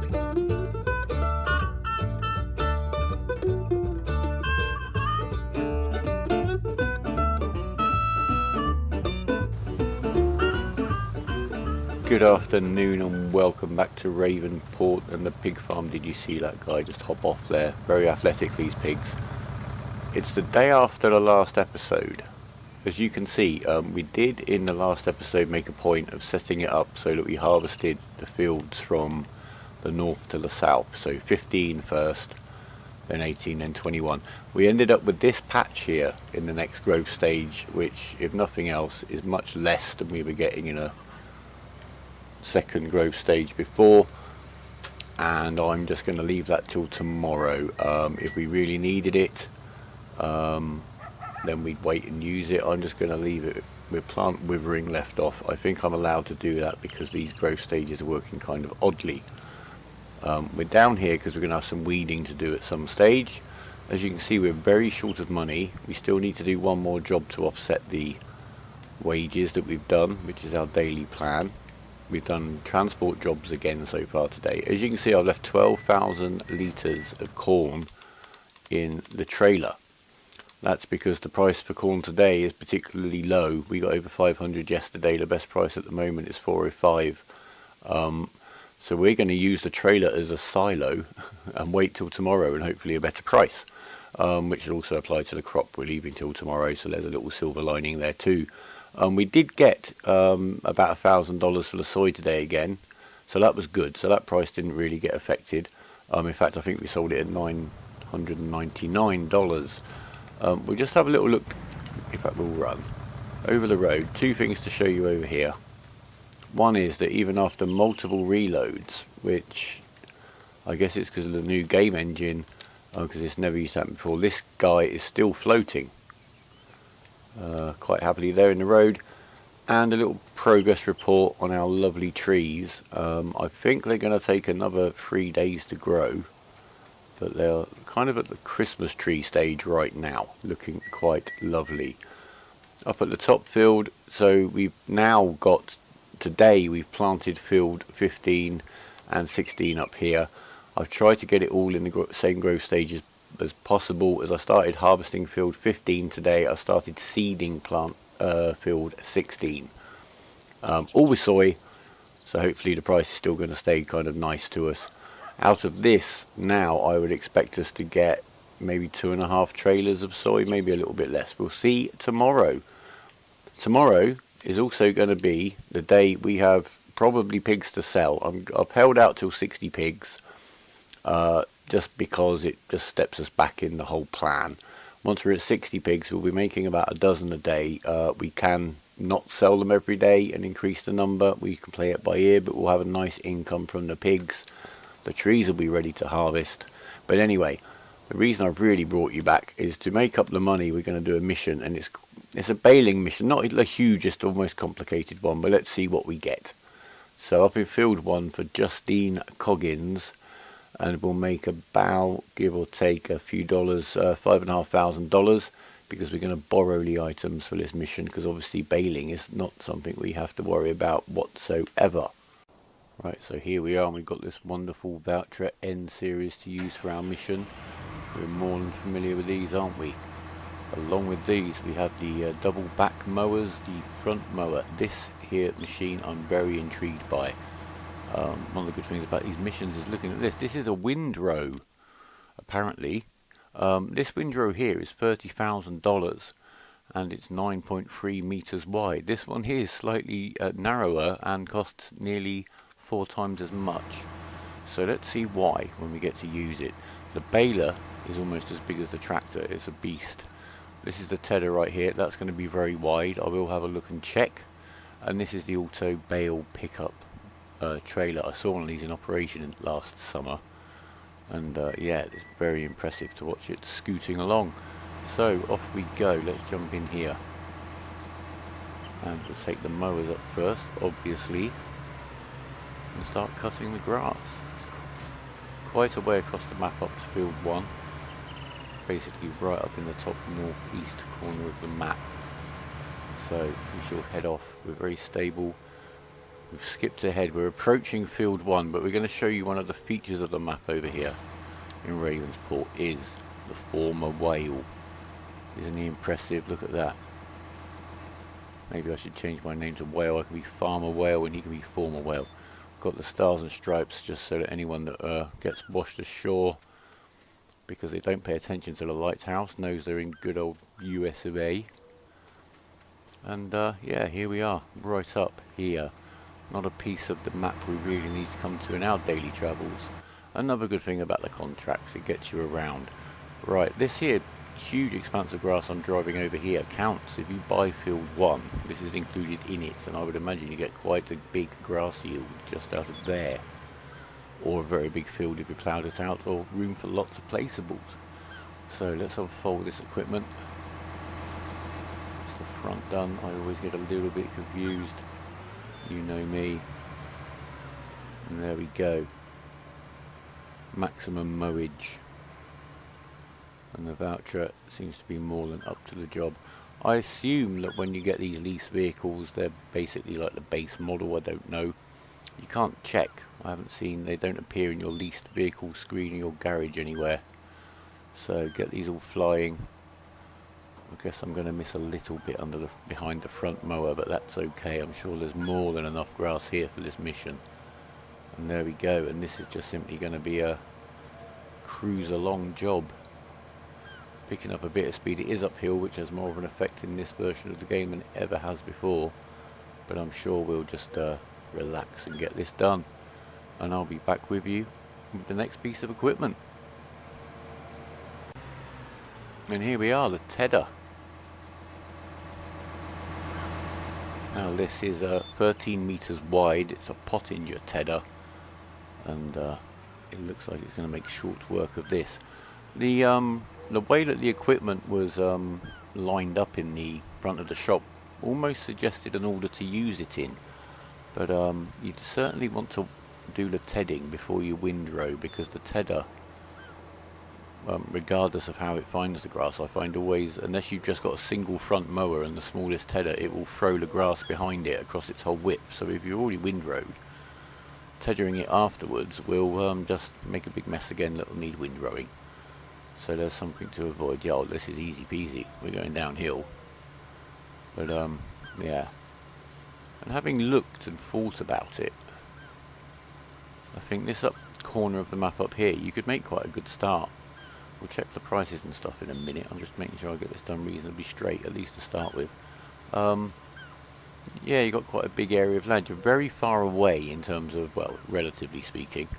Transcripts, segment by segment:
Good afternoon and welcome back to Ravenport and the pig farm. Did you see that guy just hop off there? Very athletic, these pigs. It's the day after the last episode. As you can see, we did in the last episode make a point of setting it up so that we harvested the fields from the north to the south. So 15 first, then 18, then 21. We ended up with this patch here in the next growth stage, which if nothing else is much less than we were getting in a second growth stage before, and I'm just going to leave that till tomorrow. If we really needed it, then we'd wait and use it. I'm just going to leave it with plant withering left off. I think I'm allowed to do that because these growth stages are working kind of oddly. We're down here because we're going to have some weeding to do at some stage. As you can see, we're very short of money. We still need to do one more job to offset the wages that we've done, which is our daily plan. We've done transport jobs again so far today. As you can see, I've left 12,000 litres of corn in the trailer. That's because the price for corn today is particularly low. We got over 500 yesterday. The best price at the moment is 405. So we're going to use the trailer as a silo and wait till tomorrow and hopefully a better price, which will also apply to the crop we're leaving till tomorrow. So there's a little silver lining there too. We did get about $1,000 for the soy today again, so that was good. So that price didn't really get affected. In fact, I think we sold it at $999. We'll just have a little look. In fact, we'll run over the road. Two things to show you over here. One is that even after multiple reloads, which I guess it's because of the new game engine, because it's never used that before, this guy is still floating. Quite happily there in the road. And a little progress report on our lovely trees. I think they're going to take another 3 days to grow, but they're kind of at the Christmas tree stage right now, looking quite lovely. Up at the top field, so we've now got, today we've planted field 15 and 16 up here. I've tried to get it all in the same growth stages as possible. As I started harvesting field 15 today, I started seeding plant field 16, all with soy, so hopefully the price is still going to stay kind of nice to us. Out of this now, I would expect us to get maybe 2.5 trailers of soy, maybe a little bit less. We'll see tomorrow. Tomorrow is also going to be the day we have probably pigs to sell. I've held out till 60 pigs, just because it just steps us back in the whole plan. Once we're at 60 pigs, we'll be making about a dozen a day. We can not sell them every day and increase the number. We can play it by ear, but we'll have a nice income from the pigs. The trees will be ready to harvest. But anyway, the reason I've really brought you back is to make up the money. We're going to do a mission, and it's a baling mission, not the hugest or most complicated one, but let's see what we get. So up in field 1 for Justine Coggins, and we'll make about, give or take, a few dollars, $5,500, because we're going to borrow the items for this mission, because obviously baling is not something we have to worry about whatsoever. Right, so here we are, and we've got this wonderful Voucher N series to use for our mission. We're more than familiar with these, aren't we? Along with these, we have the double back mowers, the front mower. This here machine I'm very intrigued by. One of the good things about these missions is looking at this. This is a windrow, apparently. This windrow here is $30,000, and it's 9.3 meters wide. This one here is slightly narrower and costs nearly 4 times as much. So let's see why when we get to use it. The baler is almost as big as the tractor. It's a beast. This is the tedder right here. That's going to be very wide. I will have a look and check. And this is the auto bale pickup trailer. I saw one of these in operation last summer, and yeah, it's very impressive to watch it scooting along. So off we go. Let's jump in here, and we'll take the mowers up first, obviously, and start cutting the grass. It's quite a way across the map up to field 1, basically right up in the top northeast corner of the map. So we shall head off. We're very stable. We've skipped ahead. We're approaching field 1, but we're going to show you one of the features of the map over here in Ravenport is the former whale. Isn't he impressive? Look at that. Maybe I should change my name to Whale. I can be Farmer Whale and he can be Former Whale. Got the stars and stripes just so that anyone that gets washed ashore because they don't pay attention to the lighthouse knows they're in good old US of A. And yeah, here we are, right up here. Not a piece of the map we really need to come to in our daily travels. Another good thing about the contracts, it gets you around. Right, this here huge expanse of grass I'm driving over here counts. If you buy field 1, this is included in it, and I would imagine you get quite a big grass yield just out of there. Or a very big field if you ploughed it out, or room for lots of placeables. So let's unfold this equipment. It's the front done. I always get a little bit confused. You know me. And there we go. Maximum mowage. And the voucher seems to be more than up to the job. I assume that when you get these lease vehicles, they're basically like the base model. I don't know. You can't check. I haven't seen. They don't appear in your leased vehicle screen in your garage anywhere. So get these all flying. I guess I'm going to miss a little bit behind the front mower, but that's okay. I'm sure there's more than enough grass here for this mission. And there we go. And this is just simply going to be a cruise along job. Picking up a bit of speed. It is uphill, which has more of an effect in this version of the game than it ever has before. But I'm sure we'll just relax and get this done. And I'll be back with you with the next piece of equipment. And here we are, the tedder. Now this is 13 meters wide. It's a Pottinger tedder, and it looks like it's going to make short work of this. The way that the equipment was lined up in the front of the shop almost suggested an order to use it in, but you'd certainly want to do the tedding before you windrow, because the tedder, regardless of how it finds the grass, I find always, unless you've just got a single front mower and the smallest tedder, it will throw the grass behind it across its whole width. So if you've already windrowed, teddering it afterwards will just make a big mess again that will need windrowing. So there's something to avoid. Yeah, this is easy peasy. We're going downhill. But yeah. And having looked and thought about it, I think this up corner of the map up here, you could make quite a good start. We'll check the prices and stuff in a minute. I'm just making sure I get this done reasonably straight, at least to start with. Yeah, you've got quite a big area of land. You're very far away in terms of, well, relatively speaking.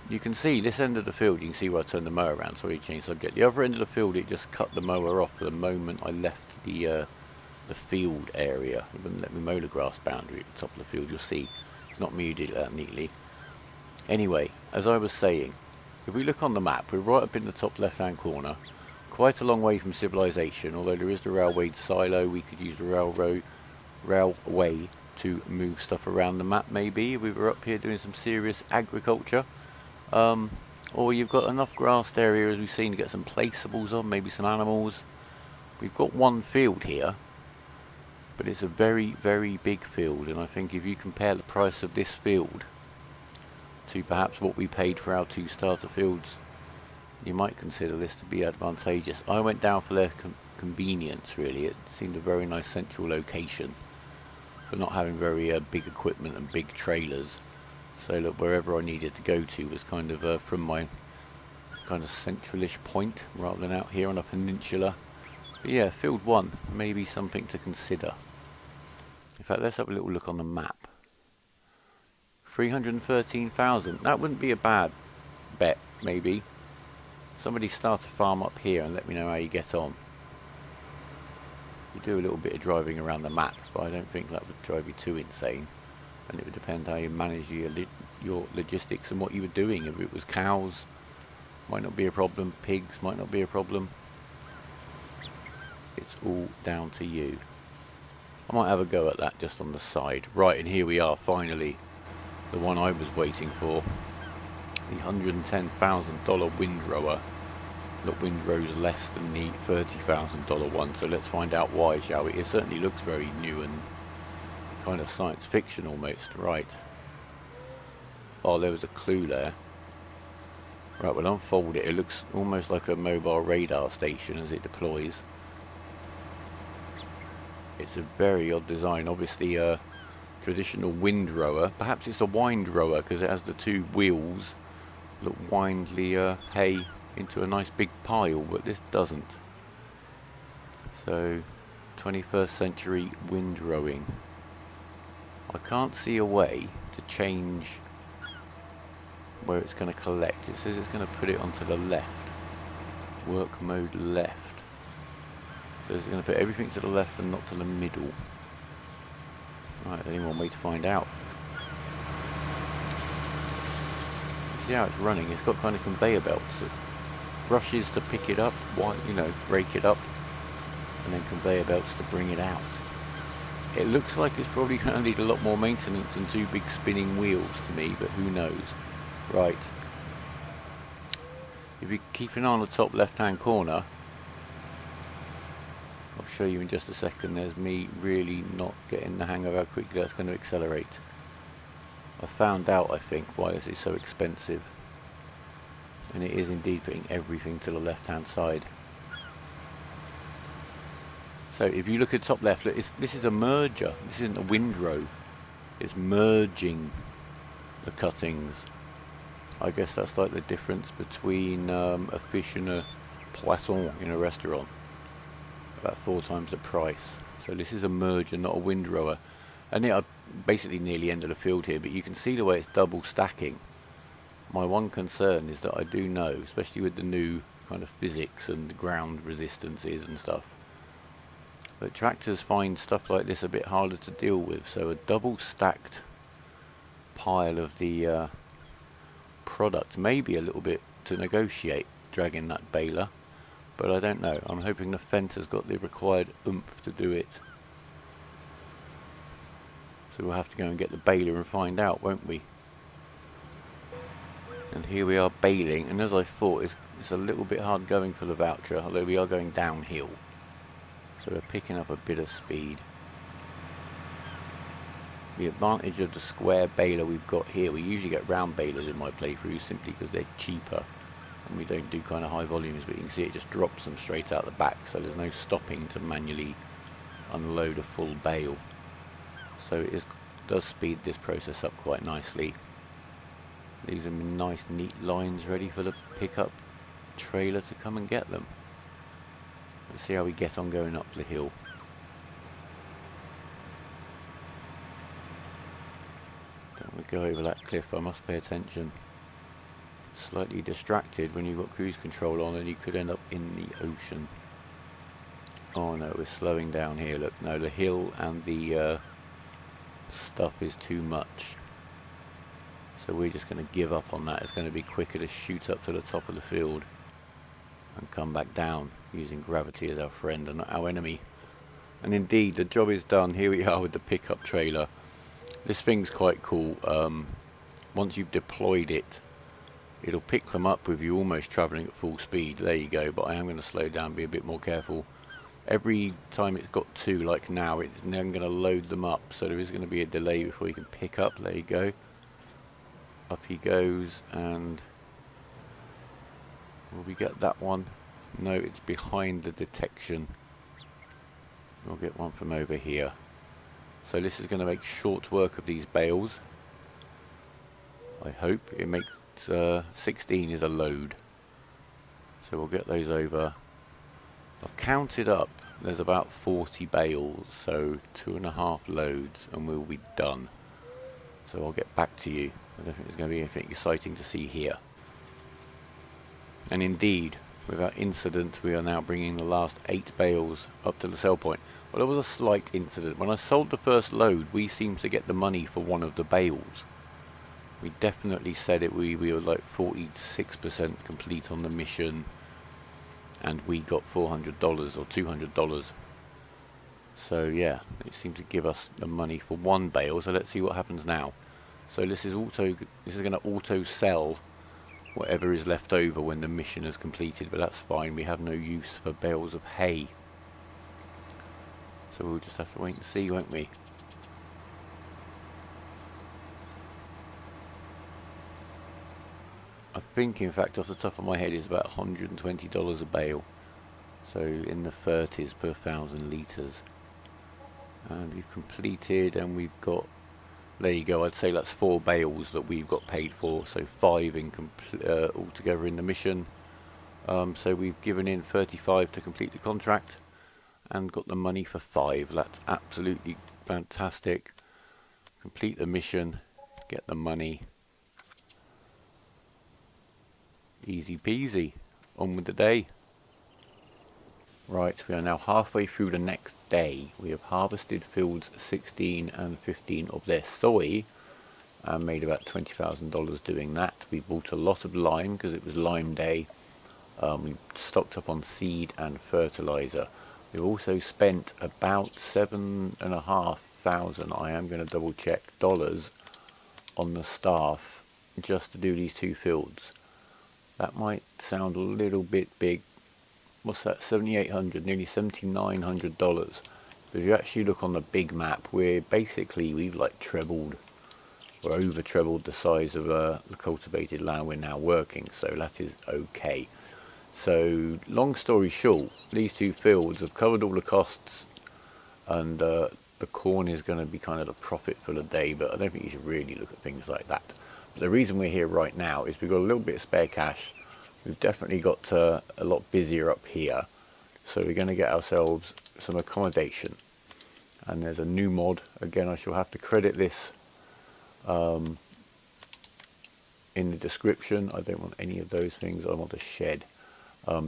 You can see this end of the field, you can see where I turned the mower around, sorry, change subject. The other end of the field, it just cut the mower off the moment I left the field area. It wouldn't let me mow the grass boundary at the top of the field. You'll see it's not me who did that neatly. Anyway, as I was saying, if we look on the map, we're right up in the top left hand corner, quite a long way from civilization. Although there is the railway silo, we could use the railway to move stuff around the map. Maybe if we were up here doing some serious agriculture, or you've got enough grassed area, as we've seen, to get some placeables on, maybe some animals. We've got one field here, but it's a very, very big field, and I think if you compare the price of this field to perhaps what we paid for our 2 starter fields, you might consider this to be advantageous. I went down for their convenience, really. It seemed a very nice central location for not having very big equipment and big trailers. So that wherever I needed to go to was kind of from my kind of centralish point, rather than out here on a peninsula. But yeah, field 1 may be something to consider. In fact, let's have a little look on the map. 313,000. That wouldn't be a bad bet, maybe. Somebody start a farm up here and let me know how you get on. You do a little bit of driving around the map, but I don't think that would drive you too insane. And it would depend how you manage your logistics and what you were doing. If it was cows, might not be a problem. Pigs might not be a problem. It's all down to you. I might have a go at that just on the side. Right, and here we are, finally. The one I was waiting for. The $110,000 windrower that windrows less than the $30,000 one. So let's find out why, shall we? It certainly looks very new and kind of science fiction almost. Right. Oh, there was a clue there. Right, we'll unfold it. It looks almost like a mobile radar station as it deploys. It's a very odd design. Obviously a traditional windrower. Perhaps it's a wind rower because it has the two wheels that wind the hay into a nice big pile, but this doesn't. So 21st century windrowing. I can't see a way to change where it's going to collect. It says it's going to put it onto the left. Work mode left. So it's going to put everything to the left and not to the middle. Right, there's only one way to find out. See how it's running? It's got kind of conveyor belts. Brushes to pick it up, you know, break it up, and then conveyor belts to bring it out. It looks like it's probably going to need a lot more maintenance than two big spinning wheels to me, but who knows. Right. If you keep an eye on the top left-hand corner, I'll show you in just a second. There's me really not getting the hang of how quickly that's going to accelerate. I found out, I think, why this is so expensive. And it is indeed putting everything to the left-hand side. So if you look at top left, look, this is a merger. This isn't a windrow. It's merging the cuttings. I guess that's like the difference between a fish and a poisson in a restaurant. About 4 times the price. So this is a merger, not a windrower. And I'm basically near the end of the field here, but you can see the way it's double stacking. My one concern is that I do know, especially with the new kind of physics and ground resistances and stuff, that tractors find stuff like this a bit harder to deal with. So a double stacked pile of the product may be a little bit to negotiate, dragging that baler. But I don't know. I'm hoping the fent has got the required oomph to do it. So we'll have to go and get the baler and find out, won't we? And here we are baling, and as I thought, it's a little bit hard going for the voucher, although we are going downhill. So we're picking up a bit of speed. The advantage of the square baler we've got here, we usually get round balers in my playthrough simply because they're cheaper. And we don't do kind of high volumes, but you can see it just drops them straight out the back, so there's no stopping to manually unload a full bale. So it does speed this process up quite nicely. Leaves them in nice neat lines ready for the pickup trailer to come and get them. Let's see how we get on going up the hill. Don't want to go over that cliff, I must pay attention. Slightly distracted when you've got cruise control on and you could end up in the ocean. Oh no, we're slowing down here. Look, no, the hill and the stuff is too much. So we're just going to give up on that. It's going to be quicker to shoot up to the top of the field and come back down using gravity as our friend and not our enemy. And indeed, the job is done. Here we are with the pickup trailer. This thing's quite cool. Once you've deployed it, it'll pick them up with you almost travelling at full speed. There you go, but I am going to slow down, be a bit more careful. Every time it's got 2, like now, it's then going to load them up, so there is going to be a delay before you can pick up. There you go. Up he goes, and will we get that one? No, it's behind the detection. We'll get one from over here. So this is going to make short work of these bales. I hope it makes 16 is a load, so we'll get those over. I've counted up, there's about 40 bales, so 2.5 loads and we'll be done. So I'll get back to you. I don't think there's going to be anything exciting to see here. And indeed, without incident, we are now bringing the last 8 bales up to the sell point. Well, there was a slight incident. When I sold the first load, we seemed to get the money for one of the bales. We definitely said it. We were like 46% complete on the mission, and we got $400 or $200. So yeah, it seemed to give us the money for one bale. So let's see what happens now. So this is going to auto sell whatever is left over when the mission is completed, but that's fine. We have no use for bales of hay, so we'll just have to wait and see, won't we? I think in fact off the top of my head is about $120 a bale. So in the 30s per 1,000 litres. And we've completed, and we've got, there you go, I'd say that's 4 bales that we've got paid for, so 5 in altogether in the mission. So we've given in 35 to complete the contract and got the money for 5. That's absolutely fantastic. Complete the mission, get the money. Easy peasy, on with the day. Right, we are now halfway through the next day. We have harvested fields 16 and 15 of their soy and made about $20,000 doing that. We bought a lot of lime because it was lime day. We stocked up on seed and fertilizer. We've also spent about $7,500, I am going to double check, dollars on the staff just to do these 2 fields. That might sound a little bit big. What's that? $7,800, nearly $7,900. But if you actually look on the big map, we've like trebled or over trebled the size of the cultivated land we're now working. So that is okay. So long story short, these 2 fields have covered all the costs, and the corn is going to be kind of the profit for the day. But I don't think you should really look at things like that. The reason we're here right now is we've got a little bit of spare cash. We've definitely got a lot busier up here, so we're going to get ourselves some accommodation. And there's a new mod. Again, I shall have to credit this in the description. I don't want any of those things. I want a shed,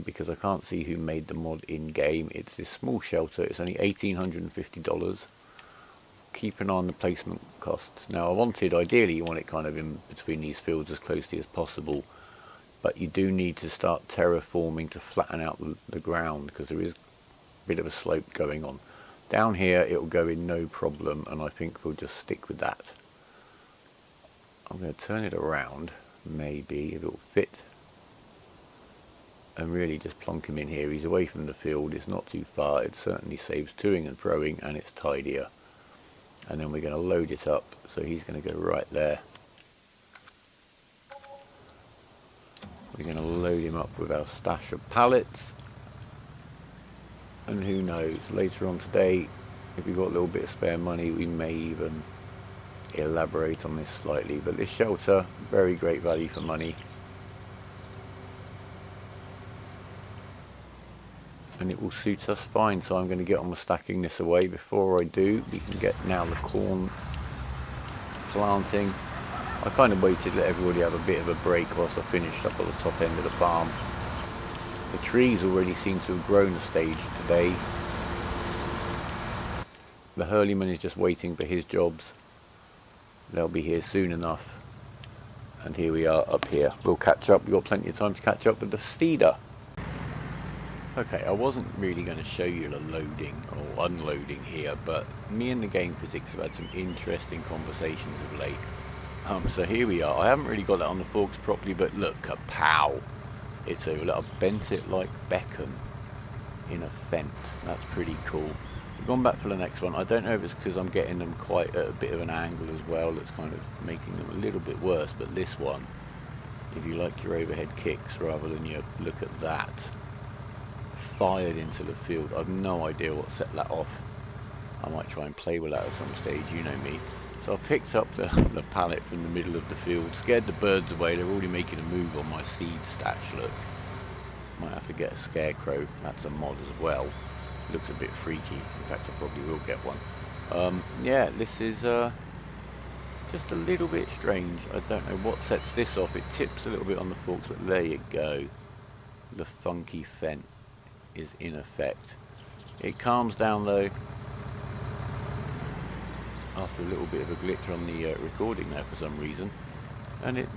because I can't see who made the mod in game. It's this small shelter. It's only $1,850. Keep an eye on the placement costs. Now, ideally you want it kind of in between these fields as closely as possible, but you do need to start terraforming to flatten out the ground, because there is a bit of a slope going on. Down here it will go in no problem, and I think we'll just stick with that. I'm going to turn it around, maybe if it will fit, and really just plonk him in here. He's away from the field, it's not too far, it certainly saves toing and throwing, and it's tidier. And then we're going to load it up, so he's going to go right there. We're going to load him up with our stash of pallets, and who knows, later on today, if we've got a little bit of spare money, we may even elaborate on this slightly. But this shelter, very great value for money, and it will suit us fine. So I'm going to get on with stacking this away. Before I do, we can get now the corn planting. I kind of waited to let everybody have a bit of a break whilst I finished up at the top end of the farm. The trees already seem to have grown a stage today. The Huerlimann is just waiting for his jobs. They'll be here soon enough. And here we are up here. We'll catch up. We've got plenty of time to catch up with the steeder. Okay, I wasn't really going to show you the loading or unloading here, but me and the game physics have had some interesting conversations of late. So here we are. I haven't really got that on the forks properly, but look, kapow! It's a little bent it like Beckham in a fent. That's pretty cool. We've gone back for the next one. I don't know if it's because I'm getting them quite at a bit of an angle as well. That's kind of making them a little bit worse. But this one, if you like your overhead kicks rather than your look at that, fired into the field. I've no idea what set that off. I might try and play with that at some stage, you know me. So I picked up the pallet from the middle of the field, scared the birds away. They're already making a move on my seed stash, look. Might have to get a scarecrow, that's a mod as well. It looks a bit freaky, in fact I probably will get one. Yeah, this is just a little bit strange. I don't know what sets this off. It tips a little bit on the forks, but there you go. The funky fent is in effect. It calms down though, after a little bit of a glitch on the recording there for some reason, and it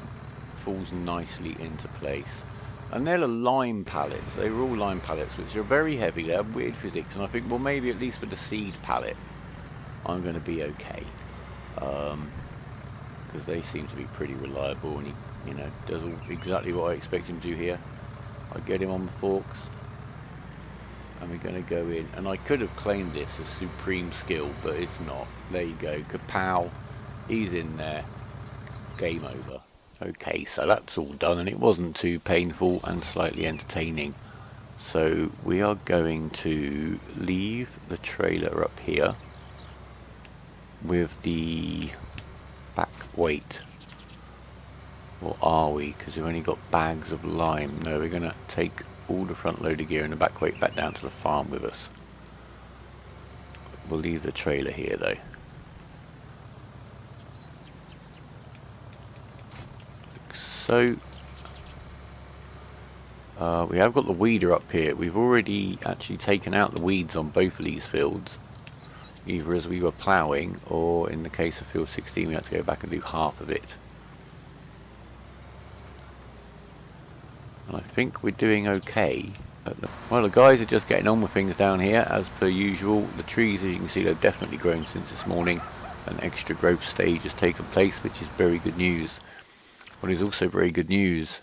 falls nicely into place. And they're the lime pallets. They were all lime pallets, which are very heavy. They have weird physics, and I think, well, maybe at least with the seed pallet I'm going to be okay, because they seem to be pretty reliable, and he, you know, does exactly what I expect him to do here. I get him on the forks, and we're going to go in, and I could have claimed this as supreme skill, but it's not. There you go, kapow, he's in there, game over. Okay, so that's all done, and it wasn't too painful and slightly entertaining. So we are going to leave the trailer up here with the back weight. Or are we? Because we've only got bags of lime. No, we're going to take all the front loader gear and the back weight back down to the farm with us. We'll leave the trailer here though. So we have got the weeder up here. We've already actually taken out the weeds on both of these fields, either as we were ploughing, or in the case of field 16 we had to go back and do half of it. And I think we're doing okay. Well, the guys are just getting on with things down here as per usual. The trees, as you can see, they've definitely grown since this morning. An extra growth stage has taken place, which is very good news. What is also very good news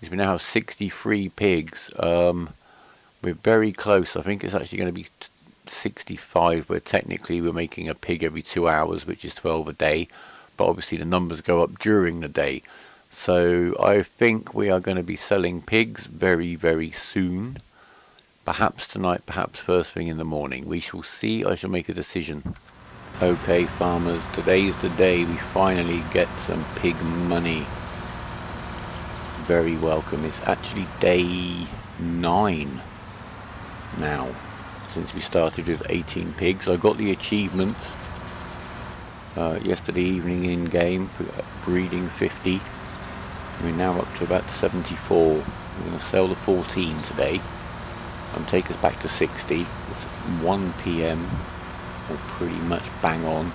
is we now have 63 pigs. We're very close. I think it's actually going to be 65, where technically we're making a pig every 2 hours, which is 12 a day. But obviously the numbers go up during the day. So I think we are going to be selling pigs very, very soon. Perhaps tonight, perhaps first thing in the morning. We shall see. I shall make a decision. Okay, farmers, today's the day we finally get some pig money. Very welcome. It's actually day 9 now since we started with 18 pigs. I got the achievement yesterday evening in game for breeding 50. We're now up to about 74. We're going to sell the 14 today and take us back to 60. It's 1 PM, or pretty much bang on.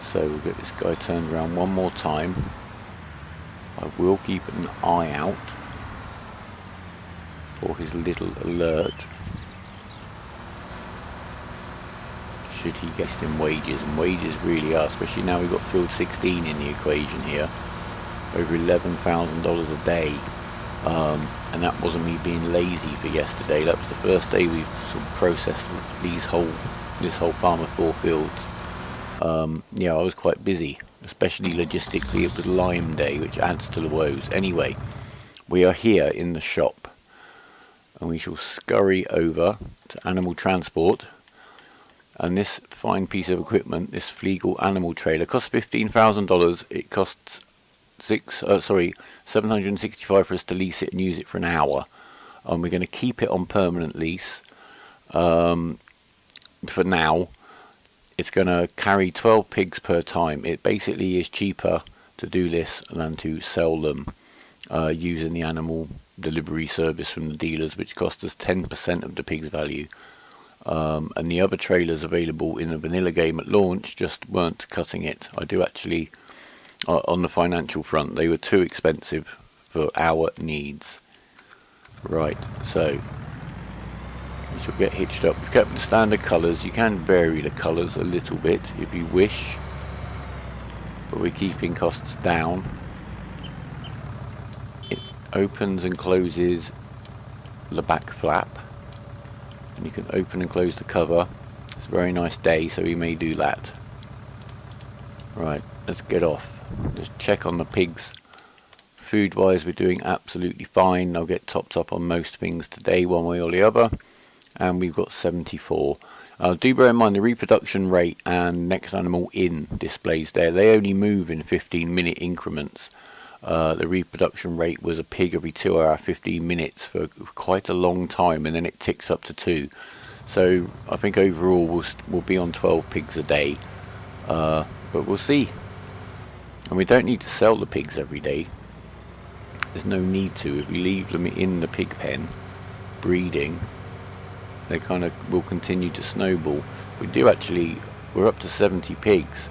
So we'll get this guy turned around one more time. I will keep an eye out for his little alert. Should he get in wages, and wages really are, especially now we've got field 16 in the equation here. Over $11,000 a day, and that wasn't me being lazy for yesterday. That was the first day we sort of processed this whole farm of 4 fields. Yeah, I was quite busy, especially logistically. It was lime day, which adds to the woes. Anyway, we are here in the shop, and we shall scurry over to animal transport. And this fine piece of equipment, this Fliegl animal trailer, costs $15,000. It costs $765 for us to lease it and use it for an hour. And we're going to keep it on permanent lease for now. It's going to carry 12 pigs per time. It basically is cheaper to do this than to sell them using the animal delivery service from the dealers, which cost us 10% of the pig's value. And the other trailers available in the vanilla game at launch just weren't cutting it. I do actually, on the financial front, they were too expensive for our needs. Right, so we shall get hitched up. We've kept the standard colours. You can vary the colours a little bit if you wish, but we're keeping costs down. It opens and closes the back flap, and you can open and close the cover. It's a very nice day, so we may do that. Right, let's get off. Just check on the pigs. Food wise, we're doing absolutely fine. They'll get topped up on most things today, one way or the other. And we've got 74. Do bear in mind the reproduction rate and next animal in displays there. They only move in 15-minute increments. The reproduction rate was a pig every 2 hours, 15 minutes for quite a long time, and then it ticks up to 2. So I think overall we'll be on 12 pigs a day. But we'll see. And we don't need to sell the pigs every day. There's no need to. If we leave them in the pig pen breeding, they kind of will continue to snowball. We're up to 70 pigs.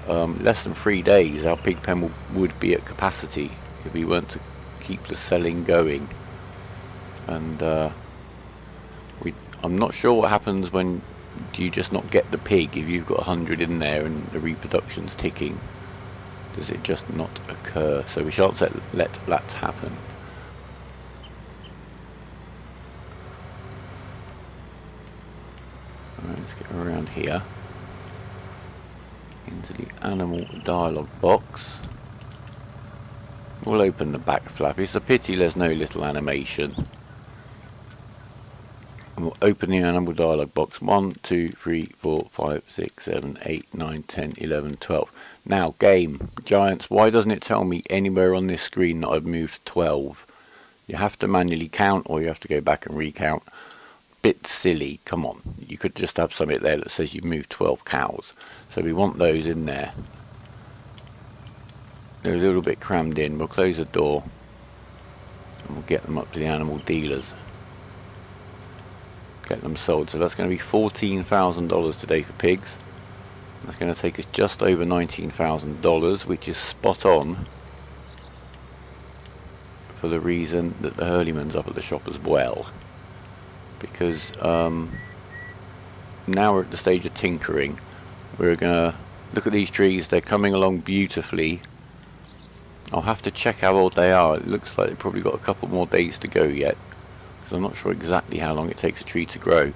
Less than 3 days our pig pen would be at capacity if we weren't to keep the selling going. And I'm not sure what happens when you just not get the pig. If you've got 100 in there and the reproduction's ticking, does it just not occur? So we shan't let that happen. Alright, let's get around here into the animal dialogue box. We'll open the back flap. It's a pity there's no little animation. We'll open the animal dialog box. 1, 2, 3, 4, 5, 6, 7, 8, 9, 10, 11, 12. Now, game. Giants, why doesn't it tell me anywhere on this screen that I've moved 12? You have to manually count, or you have to go back and recount. Bit silly. Come on. You could just have something there that says you've moved 12 cows. So we want those in there. They're a little bit crammed in. We'll close the door and we'll get them up to the animal dealers. Get them sold. So that's going to be $14,000 today for pigs. That's going to take us just over $19,000, which is spot on for the reason that the Huerlimann's up at the shop as well. Because now we're at the stage of tinkering. We're going to look at these trees. They're coming along beautifully. I'll have to check how old they are. It looks like they've probably got a couple more days to go yet, because I'm not sure exactly how long it takes a tree to grow.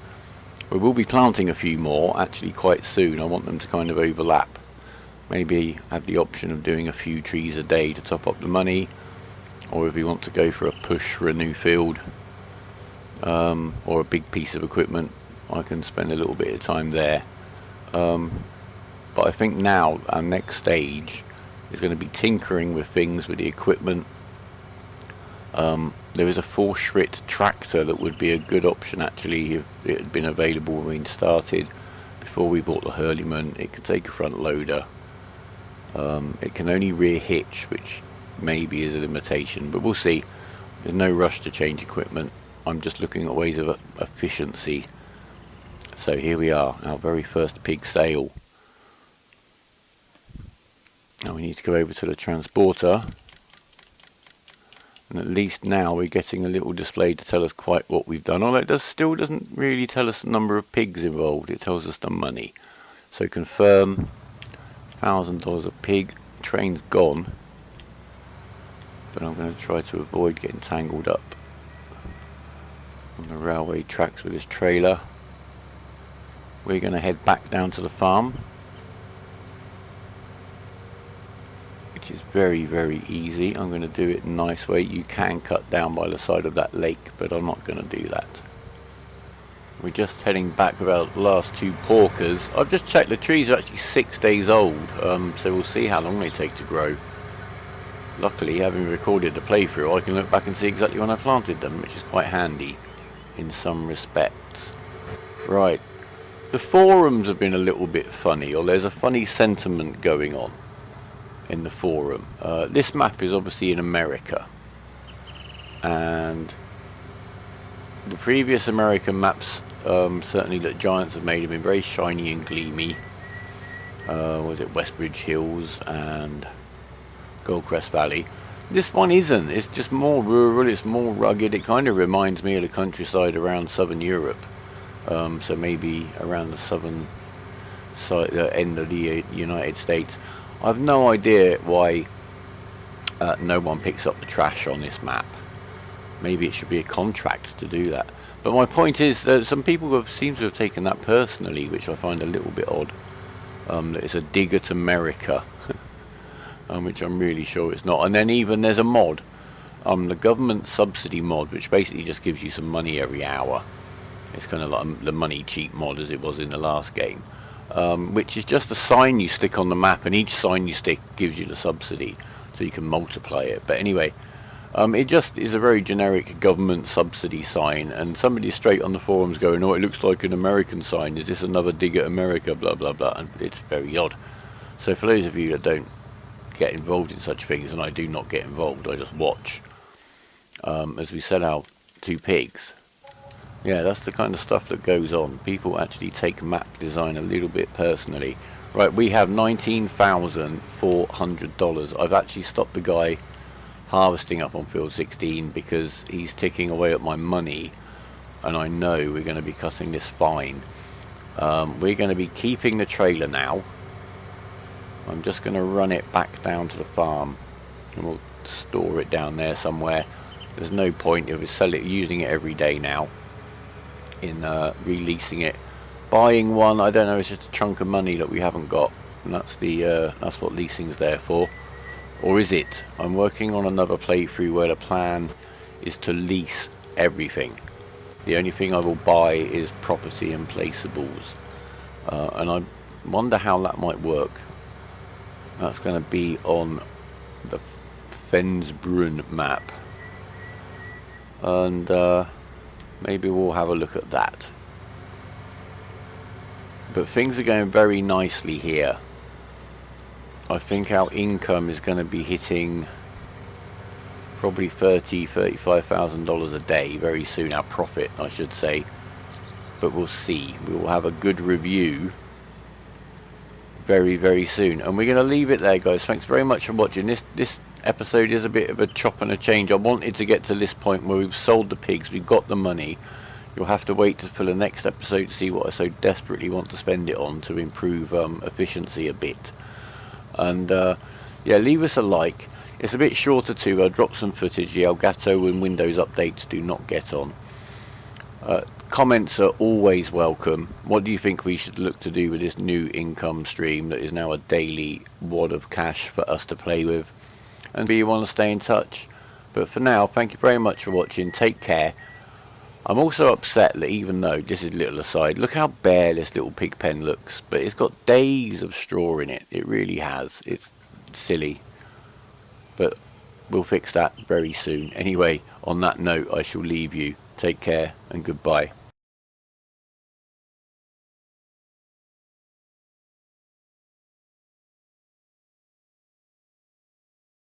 We will be planting a few more actually quite soon. I want them to kind of overlap. Maybe have the option of doing a few trees a day to top up the money, or if we want to go for a push for a new field or a big piece of equipment, I can spend a little bit of time there. But I think now our next stage is going to be tinkering with things with the equipment. There is a 4-Schritt tractor that would be a good option actually if it had been available when we started. Before we bought the Huerlimann, it could take a front loader. It can only rear hitch, which maybe is a limitation, but we'll see. There's no rush to change equipment. I'm just looking at ways of efficiency. So here we are, our very first pig sale. Now we need to go over to the transporter, and at least now we're getting a little display to tell us quite what we've done. Although it still doesn't really tell us the number of pigs involved, it tells us the money. So confirm, $1,000 a pig. Train's gone, but I'm going to try to avoid getting tangled up on the railway tracks with this trailer. We're going to head back down to the farm, which is very, very easy. I'm going to do it in a nice way. You can cut down by the side of that lake, but I'm not going to do that. We're just heading back with our last 2 porkers. I've just checked, the trees are actually 6 days old, so we'll see how long they take to grow. Luckily, having recorded the playthrough, I can look back and see exactly when I planted them, which is quite handy in some respects. Right, the forums have been a little bit funny, or there's a funny sentiment going on in the forum. This map is obviously in America, and the previous American maps, certainly that Giants have made, have been very shiny and gleamy. Was it Westbridge Hills and Goldcrest Valley? This one isn't. It's just more rural, it's more rugged. It kind of reminds me of the countryside around southern Europe, so maybe around the southern side, end of the United States. I've no idea why no one picks up the trash on this map. Maybe it should be a contract to do that. But my point is that some people seem to have taken that personally, which I find a little bit odd. That it's a dig at America, which I'm really sure it's not. And then even there's a mod, the government subsidy mod, which basically just gives you some money every hour. It's kind of like the money cheat mod as it was in the last game. Which is just a sign you stick on the map, and each sign you stick gives you the subsidy, so you can multiply it. But anyway, it just is a very generic government subsidy sign, and somebody straight on the forums going, oh, it looks like an American sign, is this another dig at America, blah blah blah, and it's very odd. So for those of you that don't get involved in such things, and I do not get involved, I just watch, as we sell out 2 pigs. Yeah, that's the kind of stuff that goes on. People actually take map design a little bit personally. Right, we have $19,400. I've actually stopped the guy harvesting up on field 16 because he's ticking away at my money, and I know we're going to be cutting this fine. We're going to be keeping the trailer now. I'm just going to run it back down to the farm, and we'll store it down there somewhere. There's no point if we sell it, using it every day now, in releasing it. Buying one, I don't know, it's just a chunk of money that we haven't got, and that's the that's what leasing's there for. Or is it? I'm working on another playthrough where the plan is to lease everything. The only thing I will buy is property and placeables. And I wonder how that might work. That's going to be on the Fensbrunn map. And maybe we'll have a look at that. But things are going very nicely here. I think our income is going to be hitting probably $35,000 a day very soon. Our profit, I should say. But we'll see. We will have a good review very, very soon. And we're going to leave it there, guys. Thanks very much for watching. This episode is a bit of a chop and a change. I wanted to get to this point where we've sold the pigs. We've got the money. You'll have to wait for the next episode to see what I so desperately want to spend it on to improve efficiency a bit. And yeah, leave us a like. It's a bit shorter too. I'll drop some footage. The Elgato and Windows updates do not get on. Comments are always welcome. What do you think we should look to do with this new income stream that is now a daily wad of cash for us to play with? And do you want to stay in touch? But for now, thank you very much for watching. Take care. I'm also upset that even though, this is a little aside, look how bare this little pig pen looks, but it's got days of straw in it. It really has. It's silly. But we'll fix that very soon. Anyway, on that note, I shall leave you. Take care and goodbye.